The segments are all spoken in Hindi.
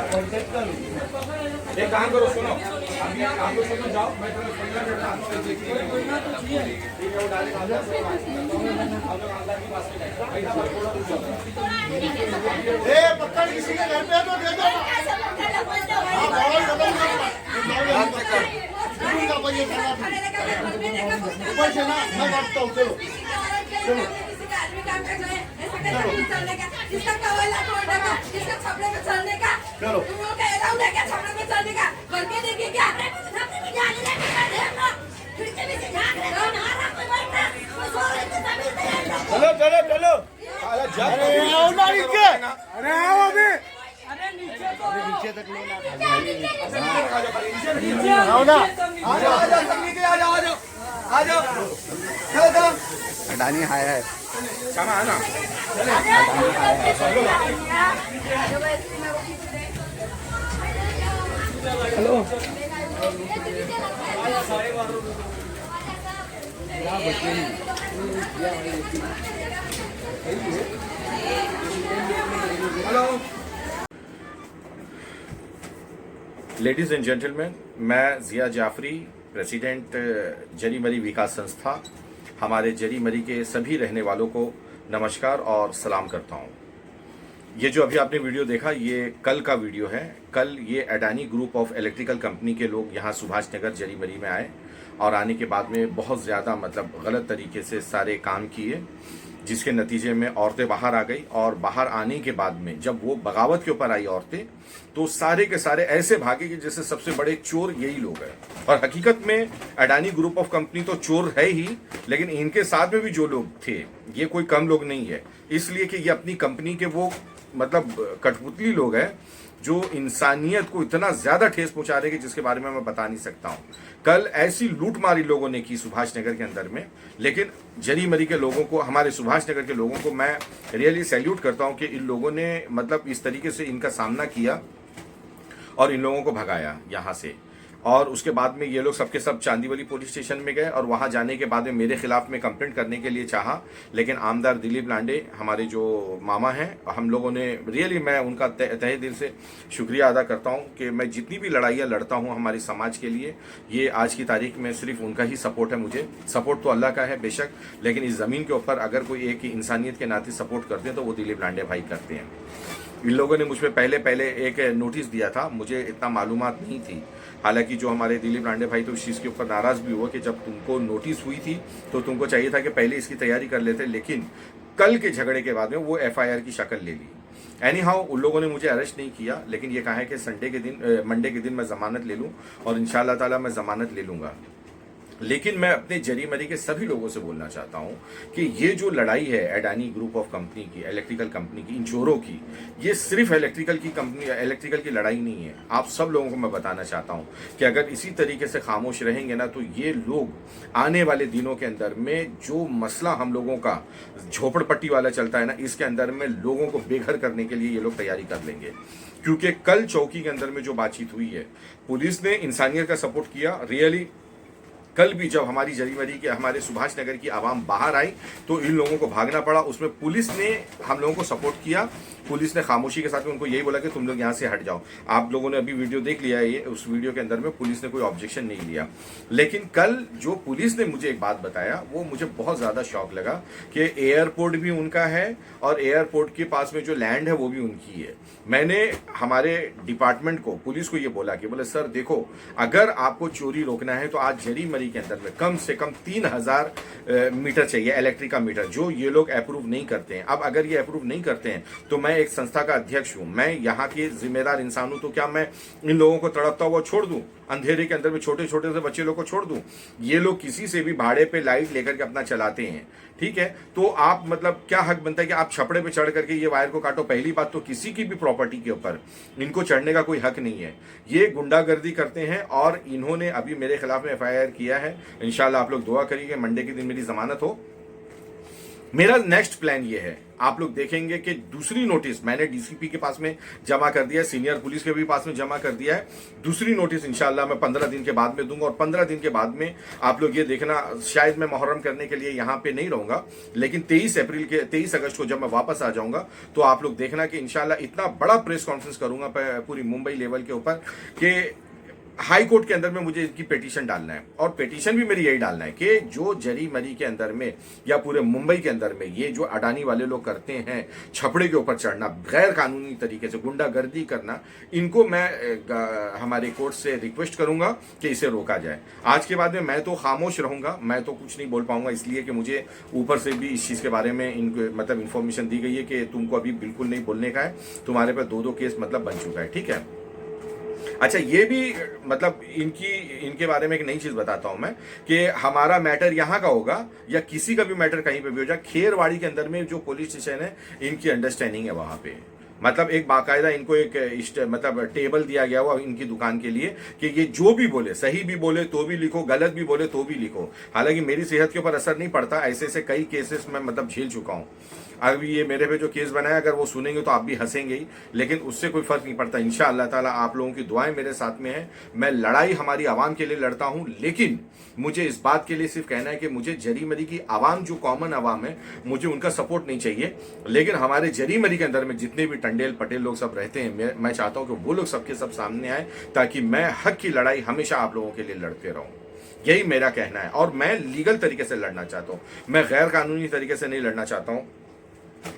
एक काम करो, सुनो, अभी आप लोग सुनो, जाओ, मैं तुम्हें 15 मिनट में आपसे देखिए। ठीक है, वो डायरेक्ट आ जाओ, आप लोग आंदा की पास में जाओ। भाई साहब, थोड़ा दूर जाओ। ए पत्थर किसी के घर पे है तो दे दो। हाँ, बहुत डबल का पहिए ऊपर से ना मैं काटता हूँ। चलो चलो इसका कवला तोड़ने का, इसका छपड़े में चलने का, चलो तुम लोग का एलाउ है क्या छपड़े में चलने का? करके देखिए क्या? सामने में जाने का देख लो, खिड़की में से झांक रहे हो, नारा कोई बैठना, कोई सो रहे थे तभी तैयार हो। चलो चलो चलो, साला जब अरे आओ ना नीचे, अरे आओ अभी अरे नीचे तो नीचे तक लो ना, नीचे आओ ना। आ जाओ, आ जाओ, सब नीचे आ जाओ, आ जाओ, आ जाओ, चलो चलो। अडानी हाय है। क्षमा है ना? Hello, hello. Ladies and gentleman, मैं जिया जाफरी, प्रेसिडेंट जरी मरी विकास संस्था, हमारे जरी मरी के सभी रहने वालों को नमस्कार और सलाम करता हूं। ये जो अभी आपने वीडियो देखा, ये कल का वीडियो है। कल ये Adani group of electrical company के लोग यहाँ सुभाष नगर जरी मरी में आए और आने के बाद में बहुत ज़्यादा मतलब गलत तरीके से सारे काम किए, जिसके नतीजे में औरतें बाहर आ गई। और बाहर आने के बाद में जब वो बगावत के ऊपर आई औरतें, तो सारे के सारे ऐसे भागे कि जैसे सबसे बड़े चोर यही लोग हैं। और हकीकत में अडानी ग्रुप ऑफ कंपनी तो चोर है ही, लेकिन इनके साथ में भी जो लोग थे, ये कोई कम लोग नहीं है। इसलिए कि ये अपनी कंपनी के वो मतलब कठपुतली लोग हैं जो इंसानियत को इतना ज्यादा ठेस पहुंचा रहे हैं जिसके बारे में मैं बता नहीं सकता हूं। कल ऐसी लूटमारी लोगों ने की सुभाष नगर के अंदर में, लेकिन जरी मरी के लोगों को, हमारे सुभाष नगर के लोगों को मैं रियली सैल्यूट करता हूं कि इन लोगों ने मतलब इस तरीके से इनका सामना किया और इन लोगों को भगाया यहां से। और उसके बाद में ये लोग सबके सब चांदीवली पुलिस स्टेशन में गए और वहां जाने के बाद में मेरे खिलाफ में कंप्लेंट करने के लिए चाहा, लेकिन आमदार दिलीप लांडे हमारे जो मामा हैं, हम लोगों ने रियली, मैं उनका तहे दिल से शुक्रिया अदा करता हूं कि मैं जितनी भी लड़ाइयाँ लड़ता हूं हमारे समाज के लिए, ये आज की तारीख में सिर्फ उनका ही सपोर्ट है मुझे। सपोर्ट तो अल्लाह का है बेशक, लेकिन इस ज़मीन के ऊपर अगर कोई एक इंसानियत के नाते सपोर्ट करते हैं तो वो दिलीप लांडे भाई करते हैं। इन लोगों ने मुझ पर पहले एक नोटिस दिया था, मुझे इतना मालूमात नहीं थी। हालांकि जो हमारे दिलीप लांडे भाई तो इस चीज़ के ऊपर नाराज़ भी हुआ कि जब तुमको नोटिस हुई थी तो तुमको चाहिए था कि पहले इसकी तैयारी कर लेते, लेकिन कल के झगड़े के बाद में वो FIR की शक्ल ले ली। एनी हाउ, उन लोगों ने मुझे अरेस्ट नहीं किया, लेकिन ये कहा है कि मंडे के दिन मैं ज़मानत ले लूँ, और इंशाअल्लाह ताला मैं ज़मानत ले लूँगा। लेकिन मैं अपने जरी मरी के सभी लोगों से बोलना चाहता हूं कि ये जो लड़ाई है अडानी ग्रुप ऑफ कंपनी की, इलेक्ट्रिकल कंपनी की, इन चोरों की, ये सिर्फ इलेक्ट्रिकल की लड़ाई नहीं है। आप सब लोगों को मैं बताना चाहता हूं कि अगर इसी तरीके से खामोश रहेंगे ना, तो ये लोग आने वाले दिनों के अंदर में जो मसला हम लोगों का झोपड़पट्टी वाला चलता है ना, इसके अंदर में लोगों को बेघर करने के लिए ये लोग तैयारी कर लेंगे। क्योंकि कल चौकी के अंदर में जो बातचीत हुई है, पुलिस ने इंसानियत का सपोर्ट किया रियली। कल भी जब हमारी जरी मरी के, हमारे सुभाष नगर की आवाम बाहर आई तो इन लोगों को भागना पड़ा, उसमें पुलिस ने हम लोगों को सपोर्ट किया। पुलिस ने खामोशी के साथ में उनको यही बोला कि तुम लोग यहाँ से हट जाओ। आप लोगों ने अभी वीडियो देख लिया है, ये उस वीडियो के अंदर में पुलिस ने कोई ऑब्जेक्शन नहीं लिया। लेकिन कल जो पुलिस ने मुझे एक बात बताया, वो मुझे बहुत ज़्यादा शौक लगा कि एयरपोर्ट भी उनका है और एयरपोर्ट के पास में जो लैंड है वो भी उनकी है। मैंने हमारे डिपार्टमेंट को, पुलिस को ये बोला कि बोले सर देखो, अगर आपको चोरी रोकना है तो आज जरी मरी के अंदर में कम से कम 3000 मीटर चाहिए, इलेक्ट्रिक का मीटर, जो ये लोग अप्रूव नहीं करते हैं। अब अगर ये अप्रूव नहीं करते हैं तो मैं एक संस्था का अध्यक्ष हूं, मैं यहाँ के जिम्मेदार इंसान हूं, तो क्या मैं इन लोगों को तड़पता हुआ छोड़ दूं? अंधेरे के अंदर में छोटे छोटे से बच्चे लोग को छोड़ दूं? ये लोग किसी से भी भाड़े पे लाइट लेकर के अपना चलाते हैं, ठीक है? तो आप मतलब क्या हक बनता है कि आप छपड़े पे चढ़ करके ये वायर को काटो? पहली बात तो किसी की भी प्रॉपर्टी के ऊपर इनको चढ़ने का कोई हक नहीं है। ये गुंडागर्दी करते हैं और इन्होंने अभी मेरे खिलाफ में FIR किया है। इंशाल्लाह आप लोग दुआ करिए मंडे के दिन मेरी जमानत हो। मेरा नेक्स्ट प्लान ये है आप लोग देखेंगे कि दूसरी नोटिस मैंने डीसीपी के पास में जमा कर दिया है, सीनियर पुलिस के भी पास में जमा कर दिया है। दूसरी नोटिस इंशाल्लाह मैं 15 दिन के बाद में दूंगा और 15 दिन के बाद में आप लोग ये देखना, शायद मैं मुहर्रम करने के लिए यहाँ पे नहीं रहूंगा, लेकिन 23 अगस्त को जब मैं वापस आ जाऊंगा तो आप लोग देखना कि इंशाल्लाह इतना बड़ा प्रेस कॉन्फ्रेंस करूंगा पूरी मुंबई लेवल के ऊपर कि हाई कोर्ट के अंदर में मुझे इनकी पिटीशन डालना है। और पिटीशन भी मेरी यही डालना है कि जो जरी मरी के अंदर में या पूरे मुंबई के अंदर में ये जो अडानी वाले लोग करते हैं, छपड़े के ऊपर चढ़ना, गैर कानूनी तरीके से गुंडागर्दी करना, इनको मैं हमारे कोर्ट से रिक्वेस्ट करूंगा कि इसे रोका जाए। आज के बाद में मैं तो खामोश रहूंगा, मैं तो कुछ नहीं बोल पाऊंगा, इसलिए कि मुझे ऊपर से भी इस चीज के बारे में मतलब इन्फॉर्मेशन दी गई है कि तुमको अभी बिल्कुल नहीं बोलने का है, तुम्हारे पर 2 केस मतलब बन चुका है। ठीक है, अच्छा ये भी मतलब इनके बारे में एक नई चीज बताता हूं मैं कि हमारा मैटर यहाँ का होगा या किसी का भी मैटर कहीं पे भी हो जाए, खेरवाड़ी के अंदर में जो पुलिस स्टेशन है इनकी अंडरस्टैंडिंग है वहां पे, मतलब एक बाकायदा इनको एक मतलब टेबल दिया गया हुआ इनकी दुकान के लिए कि ये जो भी बोले, सही भी बोले तो भी लिखो, गलत भी बोले तो भी लिखो। हालांकि मेरी सेहत के ऊपर असर नहीं पड़ता, ऐसे कई केसेस में मतलब झेल चुका हूं। अभी ये मेरे पे जो केस बनाया, अगर वो सुनेंगे तो आप भी हंसेंगे ही, लेकिन उससे कोई फर्क नहीं पड़ता। इंशाअल्लाह ताला आप लोगों की दुआएं मेरे साथ में है। मैं लड़ाई हमारी आवाम के लिए लड़ता हूं, लेकिन मुझे इस बात के लिए सिर्फ कहना है कि मुझे जरी मरी की आवाम, जो कॉमन आवाम है, मुझे उनका सपोर्ट नहीं चाहिए, लेकिन हमारे जरी मरी के अंदर में जितने भी टंडेल पटेल लोग सब रहते हैं, मैं चाहता हूं कि वो लोग सबके सब सामने आए ताकि मैं हक की लड़ाई हमेशा आप लोगों के लिए लड़ते रहूं। यही मेरा कहना है और मैं लीगल तरीके से लड़ना चाहता हूं, मैं गैर कानूनी तरीके से नहीं लड़ना चाहता हूं।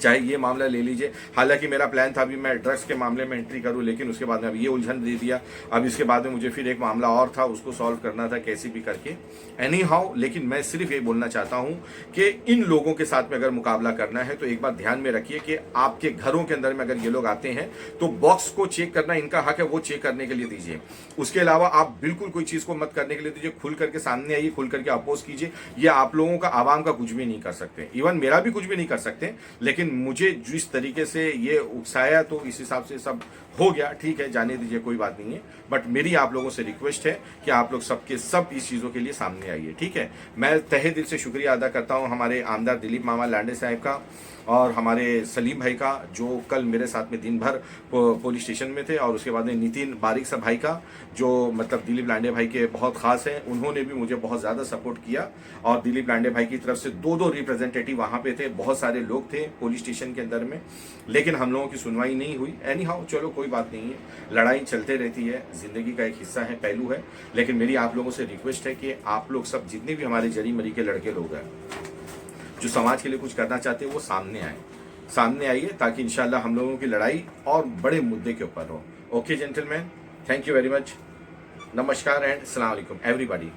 चाहे ये मामला ले लीजिए, हालांकि मेरा प्लान था अभी मैं ड्रग्स के मामले में एंट्री करूं, लेकिन उसके बाद में अब ये उलझन दे दिया। अब इसके बाद में मुझे फिर एक मामला और था, उसको सॉल्व करना था कैसे भी करके, एनी हाउ। लेकिन मैं सिर्फ ये बोलना चाहता हूं कि इन लोगों के साथ में अगर मुकाबला करना है तो एक बात ध्यान में रखिए कि आपके घरों के अंदर में अगर ये लोग आते हैं तो बॉक्स को चेक करना इनका हक है, वो चेक करने के लिए दीजिए। उसके अलावा आप बिल्कुल कोई चीज को मत करने के लिए दीजिए, खुल करके सामने आइए, खुल करके अपोज कीजिए। ये आप लोगों का, आवाम का कुछ भी नहीं कर सकते, इवन मेरा भी कुछ भी नहीं कर सकते, लेकिन मुझे जिस तरीके से ये उकसाया तो इस हिसाब से सब हो गया। ठीक है, जाने दीजिए, कोई बात नहीं है, बट मेरी आप लोगों से रिक्वेस्ट है कि आप लोग सबके सब इस चीज़ों के लिए सामने आइए। ठीक है, मैं तहे दिल से शुक्रिया अदा करता हूं हमारे आमदार दिलीप मामा लांडे साहब का और हमारे सलीम भाई का, जो कल मेरे साथ में दिन भर पुलिस स्टेशन में थे, और उसके बाद में नितिन बारिक साहब भाई का, जो मतलब दिलीप लांडे भाई के बहुत खास हैं, उन्होंने भी मुझे बहुत ज़्यादा सपोर्ट किया। और दिलीप लांडे भाई की तरफ से 2 रिप्रेजेंटेटिव वहाँ पे थे, बहुत सारे लोग थे पुलिस स्टेशन के अंदर में, लेकिन हम लोगों की सुनवाई नहीं हुई। एनी हाउ, चलो कोई बात नहीं है, लड़ाई चलते रहती है, जिंदगी का एक हिस्सा है, पहलू है। लेकिन मेरी आप लोगों से रिक्वेस्ट है कि आप लोग सब, जितने भी हमारे जरी मरी के लड़के लोग हैं जो समाज के लिए कुछ करना चाहते हैं, वो सामने आइए ताकि इंशाल्लाह हम लोगों की लड़ाई और बड़े मुद्दे के ऊपर हो। Okay gentleman, thank you very much, नमस्कार एंड अस्सलाम वालेकुम एवरीबॉडी।